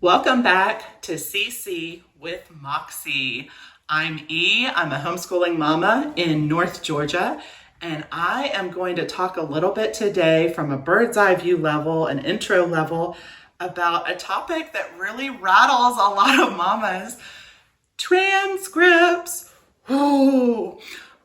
Welcome back to CC with Moxie. I'm E. I'm a homeschooling mama in North Georgia, and I am going to talk a little bit today from a bird's eye view level, an intro level, about a topic that really rattles a lot of mamas: transcripts. Ooh.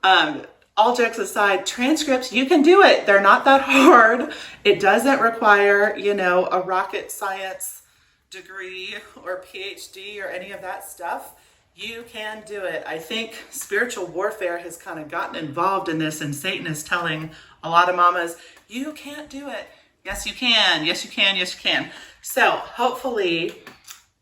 All jokes aside, transcripts, you can do it. They're not that hard. It doesn't require, a rocket science degree or PhD or any of that stuff. You can do it. I think spiritual warfare has kind of gotten involved in this, and Satan is telling a lot of mamas, you can't do it. Yes, you can. Yes, you can. Yes, you can. So hopefully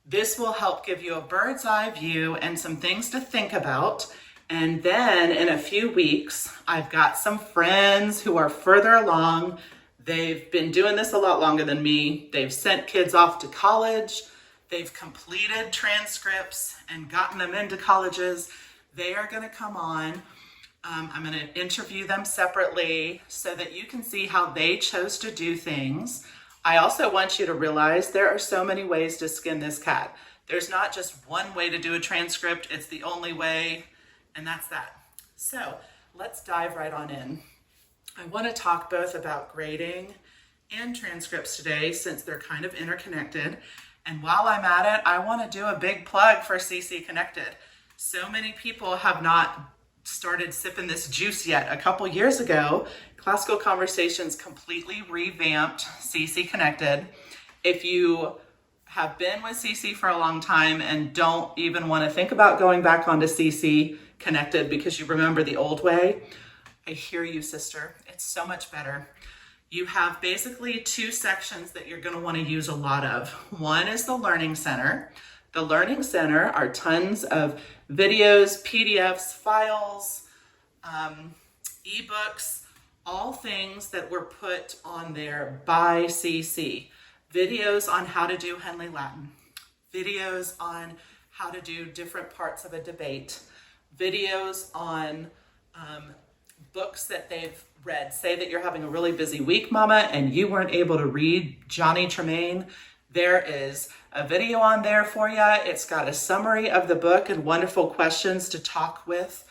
this will help give you a bird's eye view and some things to think about. And then in a few weeks, I've got some friends who are further along. They've been doing this a lot longer than me. They've sent kids off to college. They've completed transcripts and gotten them into colleges. They are going to come on. I'm going to interview them separately so that you can see how they chose to do things. I also want you to realize there are so many ways to skin this cat. There's not just one way to do a transcript. It's the only way, and that's that. So let's dive right on in. I want to talk both about grading and transcripts today, since they're kind of interconnected. And while I'm at it, I want to do a big plug for CC Connected. So many people have not started sipping this juice yet. A couple years ago, Classical Conversations completely revamped CC Connected. If you have been with CC for a long time and don't even want to think about going back onto CC Connected because you remember the old way, I hear you, sister. It's so much better. You have basically two sections that you're going to want to use a lot of. One is the Learning Center. The Learning Center are tons of videos, PDFs, files, ebooks, all things that were put on there by CC. Videos on how to do Henley Latin, videos on how to do different parts of a debate, videos on books that they've read. Say that you're having a really busy week, mama, and you weren't able to read Johnny Tremaine. There is a video on there for you. It's got a summary of the book and wonderful questions to talk with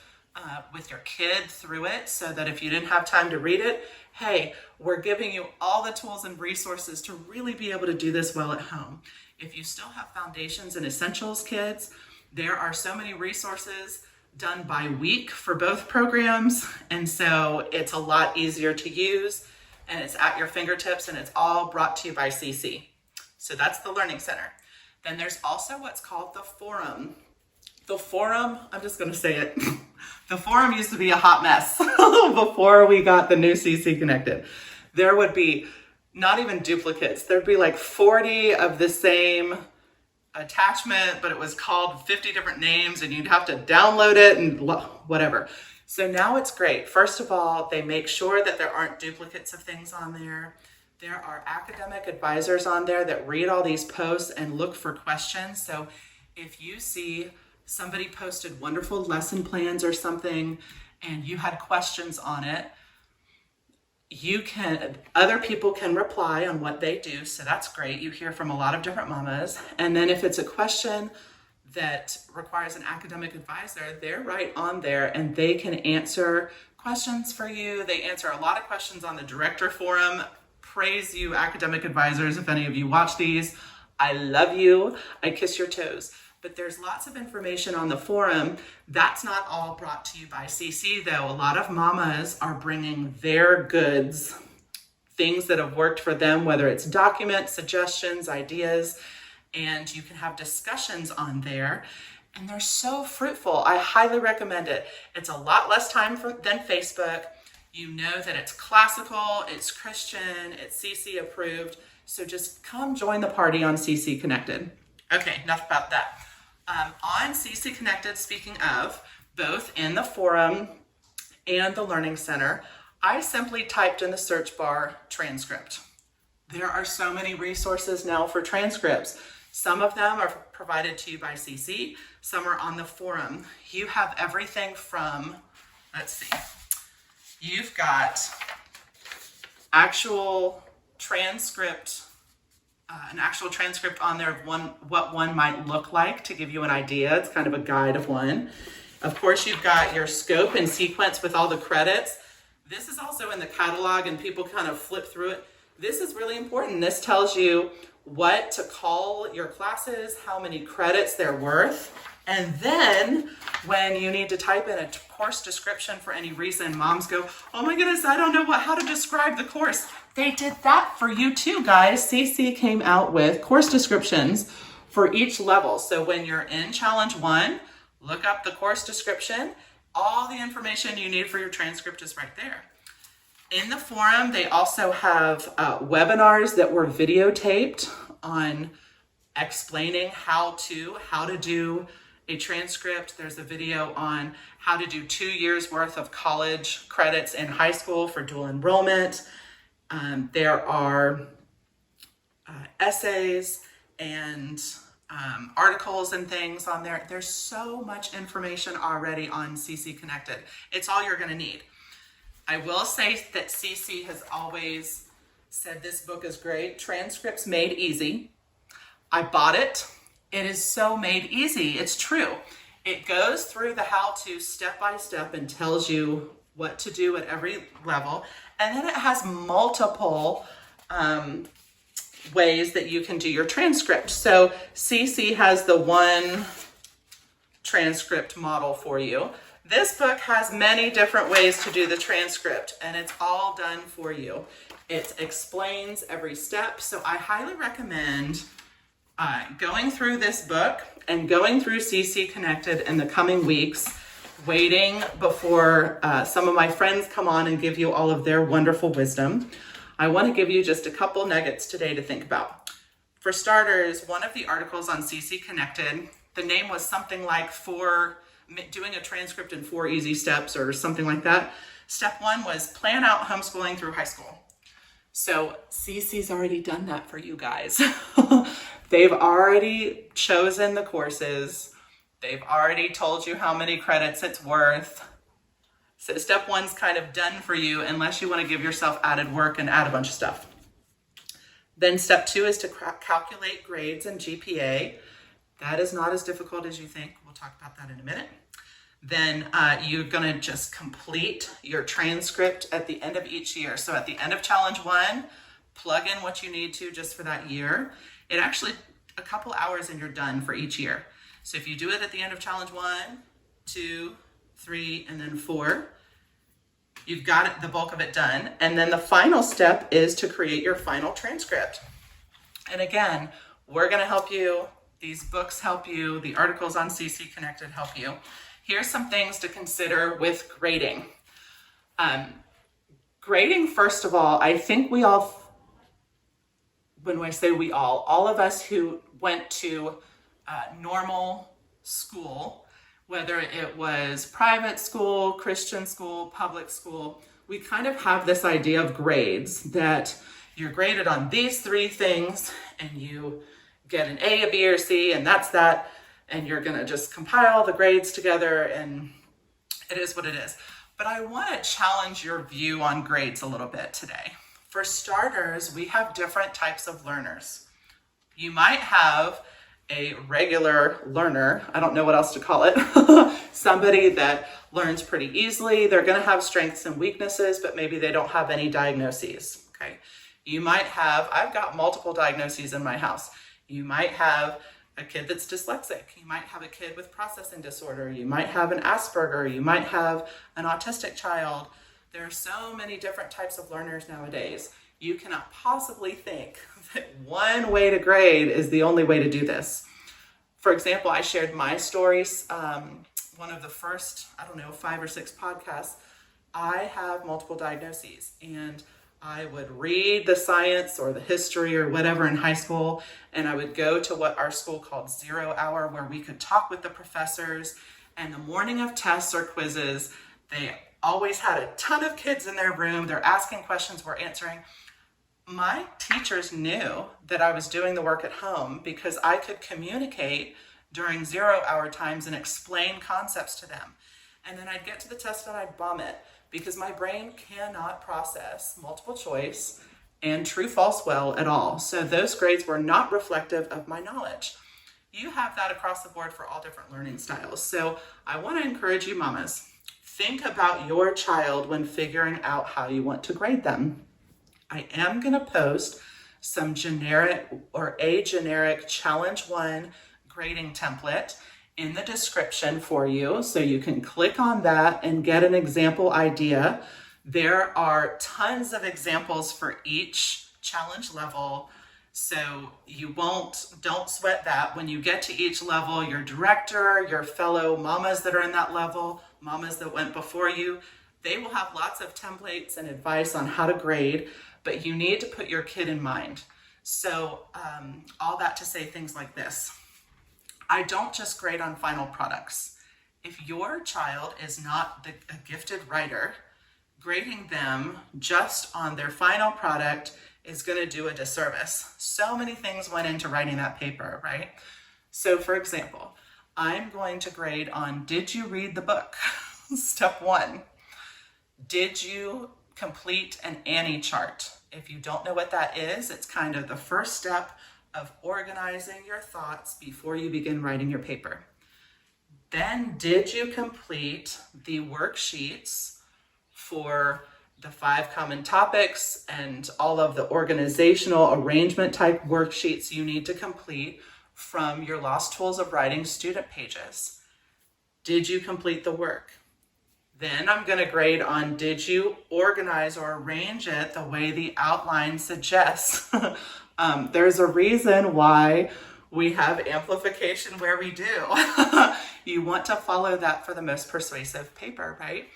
your kid through it, so that if you didn't have time to read it, hey, we're giving you all the tools and resources to really be able to do this well at home. If you still have foundations and essentials kids, there are so many resources done by week for both programs, and so it's a lot easier to use, and it's at your fingertips, and it's all brought to you by CC. So that's the Learning Center. Then there's also what's called the Forum. The Forum, I'm just going to say it. The Forum used to be a hot mess before we got the new CC Connected. There would be not even duplicates. There'd be like 40 of the same attachment, but it was called 50 different names, and you'd have to download it and whatever. So now it's great. First of all, they make sure that there aren't duplicates of things on there. There are academic advisors on there that read all these posts and look for questions. So if you see somebody posted wonderful lesson plans or something and you had questions on it, other people can reply on what they do. So that's great. You hear from a lot of different mamas. And then if it's a question that requires an academic advisor, they're right on there and they can answer questions for you. They answer a lot of questions on the director forum. Praise you, academic advisors. If any of you watch these, I love you. I kiss your toes. But there's lots of information on the forum. That's not all brought to you by CC, though. A lot of mamas are bringing their goods, things that have worked for them, whether it's documents, suggestions, ideas, and you can have discussions on there. And they're so fruitful. I highly recommend it. It's a lot less time than Facebook. You know that it's classical, it's Christian, it's CC approved. So just come join the party on CC Connected. Okay, enough about that. On CC Connected, speaking of, both in the forum and the Learning Center, I simply typed in the search bar transcript. There are so many resources now for transcripts. Some of them are provided to you by CC, some are on the forum. You have everything from, let's see, you've got actual transcript an actual transcript on there of what one might look like to give you an idea. It's kind of a guide of one. Of course, you've got your scope and sequence with all the credits. This is also in the catalog, and people kind of flip through it. This is really important. This tells you what to call your classes, how many credits they're worth. And then when you need to type in a course description for any reason, moms go, oh my goodness, I don't know how to describe the course. They did that for you too, guys. CC came out with course descriptions for each level. So when you're in Challenge 1, look up the course description. All the information you need for your transcript is right there. In the forum, they also have webinars that were videotaped on explaining how to do a transcript. There's a video on how to do 2 years worth of college credits in high school for dual enrollment. There are essays and articles and things on there. There's so much information already on CC Connected. It's all you're going to need. I will say that CC has always said this book is great. Transcripts Made Easy. I bought it. It is so made easy. It's true. It goes through the how-to step by step and tells you what to do at every level. And then it has multiple ways that you can do your transcript. So CC has the one transcript model for you. This book has many different ways to do the transcript, and it's all done for you. It explains every step. So I highly recommend going through this book and going through CC Connected in the coming weeks, waiting before some of my friends come on and give you all of their wonderful wisdom. I want to give you just a couple nuggets today to think about. For starters, one of the articles on CC Connected, the name was something like doing a transcript in 4 easy steps or something like that. Step 1 was plan out homeschooling through high school. So CC's already done that for you guys. They've already chosen the courses. They've already told you how many credits it's worth. So step 1's kind of done for you unless you want to give yourself added work and add a bunch of stuff. Then step 2 is to calculate grades and GPA. That is not as difficult as you think. We'll talk about that in a minute. Then you're going to just complete your transcript at the end of each year. So at the end of Challenge 1, plug in what you need to just for that year. It actually, a couple hours and you're done for each year. So if you do it at the end of Challenge 1, 2, 3, and then 4, you've got it, the bulk of it done. And then the final step is to create your final transcript. And again, we're going to help you. These books help you. The articles on CC Connected help you. Here's some things to consider with grading. Grading, first of all, I think we all, when I say we all of us who went to normal school, whether it was private school, Christian school, public school, we kind of have this idea of grades, that you're graded on these 3 things and you get an A, a B, or C, and that's that. And you're going to just compile the grades together, and it is what it is. But I want to challenge your view on grades a little bit today. For starters, we have different types of learners. You might have a regular learner, I don't know what else to call it, somebody that learns pretty easily. They're going to have strengths and weaknesses, but maybe they don't have any diagnoses. Okay. You might have, I've got multiple diagnoses in my house. You might have a kid that's dyslexic. You might have a kid with processing disorder. You might have an Asperger. You might have an autistic child. There are so many different types of learners nowadays. You cannot possibly think that one way to grade is the only way to do this. For example, I shared my stories, one of the first, 5 or 6 podcasts. I have multiple diagnoses, and I would read the science or the history or whatever in high school, and I would go to what our school called 0 hour, where we could talk with the professors. And the morning of tests or quizzes, they always had a ton of kids in their room. They're asking questions, we're answering. My teachers knew that I was doing the work at home because I could communicate during 0 hour times and explain concepts to them. And then I'd get to the test and I'd bomb it, because my brain cannot process multiple choice and true false well at all. So those grades were not reflective of my knowledge. You have that across the board for all different learning styles. So I want to encourage you mamas, think about your child when figuring out how you want to grade them. I am going to post some generic or a generic challenge 1 grading template in the description for you, so you can click on that and get an example idea. There are tons of examples for each challenge level, so don't sweat that. When you get to each level, your director, your fellow mamas that are in that level, mamas that went before you, they will have lots of templates and advice on how to grade, but you need to put your kid in mind. So all that to say things like this. I don't just grade on final products. If your child is not a gifted writer, grading them just on their final product is going to do a disservice. So many things went into writing that paper, right? So for example, I'm going to grade on, did you read the book? Step 1. Did you complete an Annie chart? If you don't know what that is, it's kind of the first step of organizing your thoughts before you begin writing your paper. Then, did you complete the worksheets for the 5 common topics and all of the organizational arrangement type worksheets you need to complete from your Lost Tools of Writing student pages? Did you complete the work? Then I'm going to grade on, did you organize or arrange it the way the outline suggests? There's a reason why we have amplification where we do. You want to follow that for the most persuasive paper, right?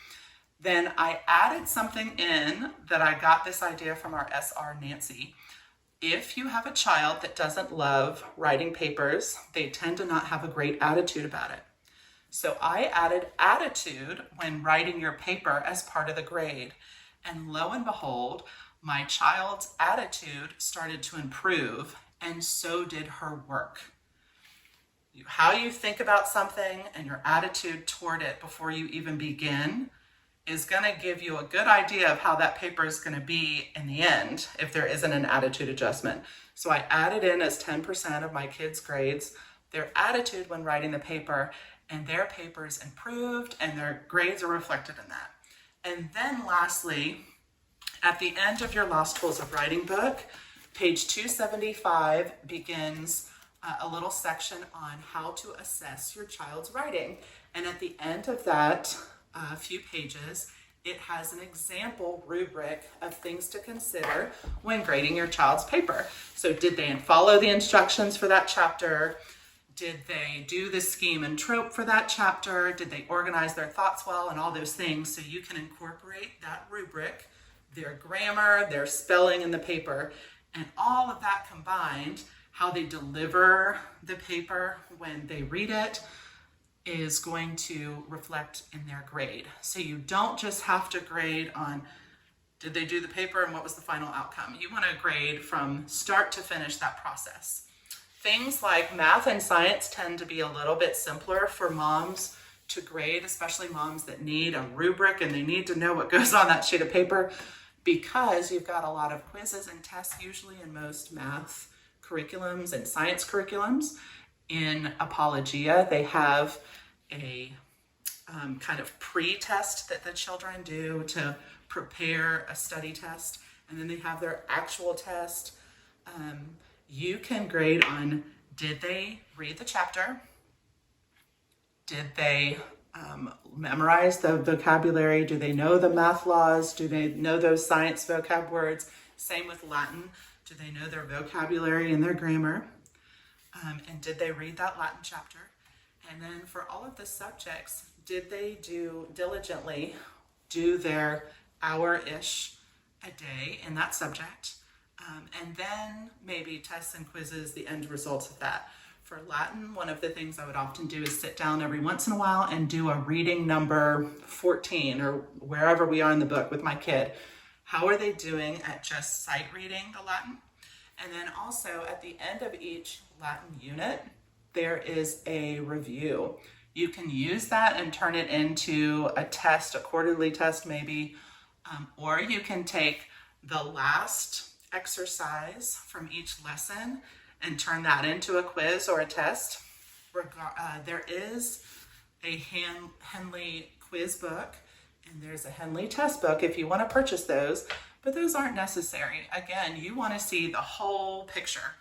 Then I added something in that I got this idea from our SR Nancy. If you have a child that doesn't love writing papers, they tend to not have a great attitude about it. So I added attitude when writing your paper as part of the grade. And lo and behold, my child's attitude started to improve, and so did her work. How you think about something and your attitude toward it before you even begin is going to give you a good idea of how that paper is going to be in the end if there isn't an attitude adjustment. So I added in as 10% of my kids' grades their attitude when writing the paper, and their papers improved and their grades are reflected in that. And then lastly, at the end of your Lost Tools of Writing book, page 275 begins a little section on how to assess your child's writing. And at the end of that few pages, it has an example rubric of things to consider when grading your child's paper. So did they follow the instructions for that chapter? Did they do the scheme and trope for that chapter? Did they organize their thoughts well and all those things? So you can incorporate that rubric, their grammar, their spelling in the paper, and all of that combined, how they deliver the paper when they read it is going to reflect in their grade. So you don't just have to grade on did they do the paper and what was the final outcome. You want to grade from start to finish that process. Things like math and science tend to be a little bit simpler for moms to grade, especially moms that need a rubric and they need to know what goes on that sheet of paper, because you've got a lot of quizzes and tests usually in most math curriculums and science curriculums. In Apologia, they have a kind of pre-test that the children do to prepare a study test, and then they have their actual test. You can grade on, did they read the chapter? Did they memorize the vocabulary? Do they know the math laws? Do they know those science vocab words? Same with Latin. Do they know their vocabulary and their grammar? And did they read that Latin chapter? And then for all of the subjects, did they diligently do their hour-ish a day in that subject? And then maybe tests and quizzes, the end results of that. For Latin, one of the things I would often do is sit down every once in a while and do a reading number 14 or wherever we are in the book with my kid. How are they doing at just sight reading the Latin? And then also at the end of each Latin unit, there is a review. You can use that and turn it into a test, a quarterly test maybe, or you can take the last exercise from each lesson and turn that into a quiz or a test. There is a Henley quiz book and there's a Henley test book if you want to purchase those, but those aren't necessary. Again, you want to see the whole picture.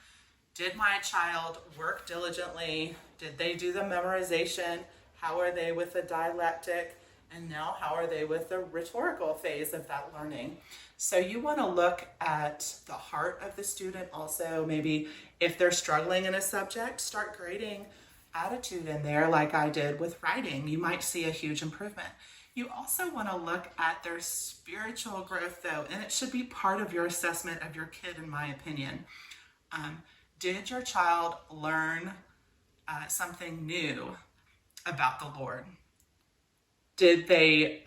Did my child work diligently? Did they do the memorization? How are they with the dialectic? And now how are they with the rhetorical phase of that learning? So you want to look at the heart of the student also. Maybe if they're struggling in a subject, start grading attitude in there like I did with writing. You might see a huge improvement. You also want to look at their spiritual growth though, and it should be part of your assessment of your kid, in my opinion. Did your child learn something new about the Lord? Did they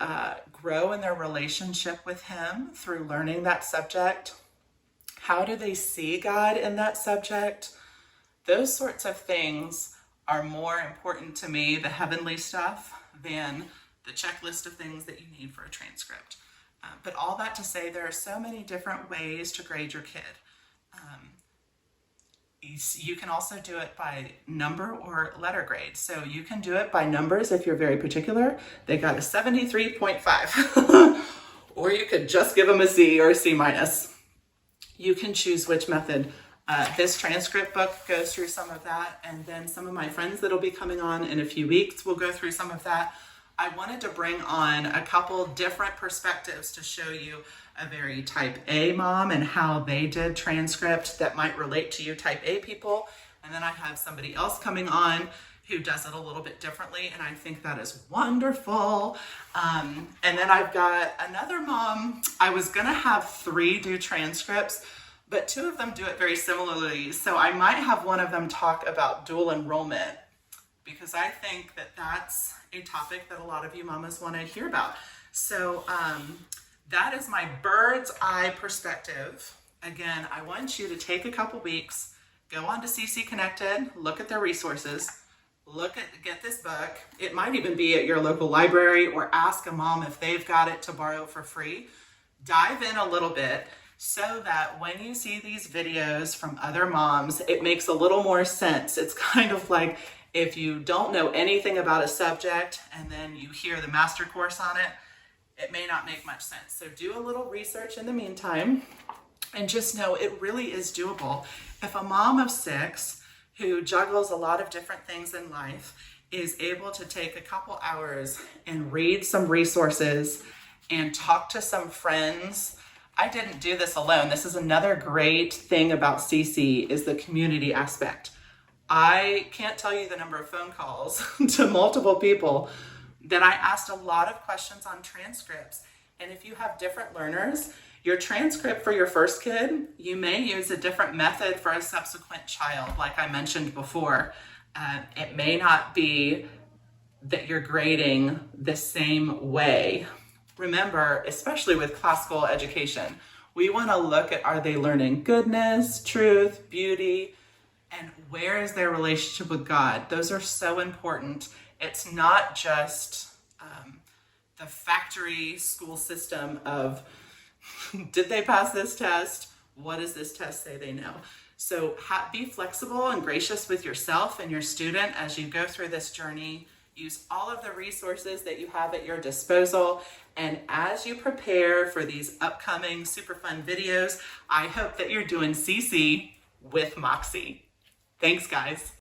grow in their relationship with Him through learning that subject? How do they see God in that subject? Those sorts of things are more important to me, the heavenly stuff, than the checklist of things that you need for a transcript. But all that to say, there are so many different ways to grade your kid. You can also do it by number or letter grade. So you can do it by numbers if you're very particular. They got a 73.5. Or you could just give them a C or a C minus. You can choose which method. This transcript book goes through some of that, and then some of my friends that'll be coming on in a few weeks will go through some of that. I wanted to bring on a couple different perspectives to show you a very type A mom and how they did transcript that might relate to you type A people. And then I have somebody else coming on who does it a little bit differently, and I think that is wonderful. And then I've got another mom. I was gonna have 3 do transcripts, but 2 of them do it very similarly. So I might have one of them talk about dual enrollment, because I think that that's a topic that a lot of you mamas want to hear about. So that is my bird's eye perspective. Again, I want you to take a couple weeks, go on to CC Connected, look at their resources, get this book. It might even be at your local library, or ask a mom if they've got it to borrow for free. Dive in a little bit so that when you see these videos from other moms, it makes a little more sense. It's kind of like if you don't know anything about a subject and then you hear the master course on it, it may not make much sense. So do a little research in the meantime, and just know it really is doable. If a mom of 6 who juggles a lot of different things in life is able to take a couple hours and read some resources and talk to some friends. I didn't do this alone. This is another great thing about CC, is the community aspect. I can't tell you the number of phone calls to multiple people that I asked a lot of questions on transcripts. And if you have different learners, your transcript for your first kid, you may use a different method for a subsequent child, like I mentioned before. It may not be that you're grading the same way. Remember, especially with classical education, we want to look at, are they learning goodness, truth, beauty, and where is their relationship with God? Those are so important. It's not just the factory school system of, did they pass this test? What does this test say they know? So be flexible and gracious with yourself and your student as you go through this journey. Use all of the resources that you have at your disposal. And as you prepare for these upcoming super fun videos, I hope that you're doing CC with Moxie. Thanks, guys.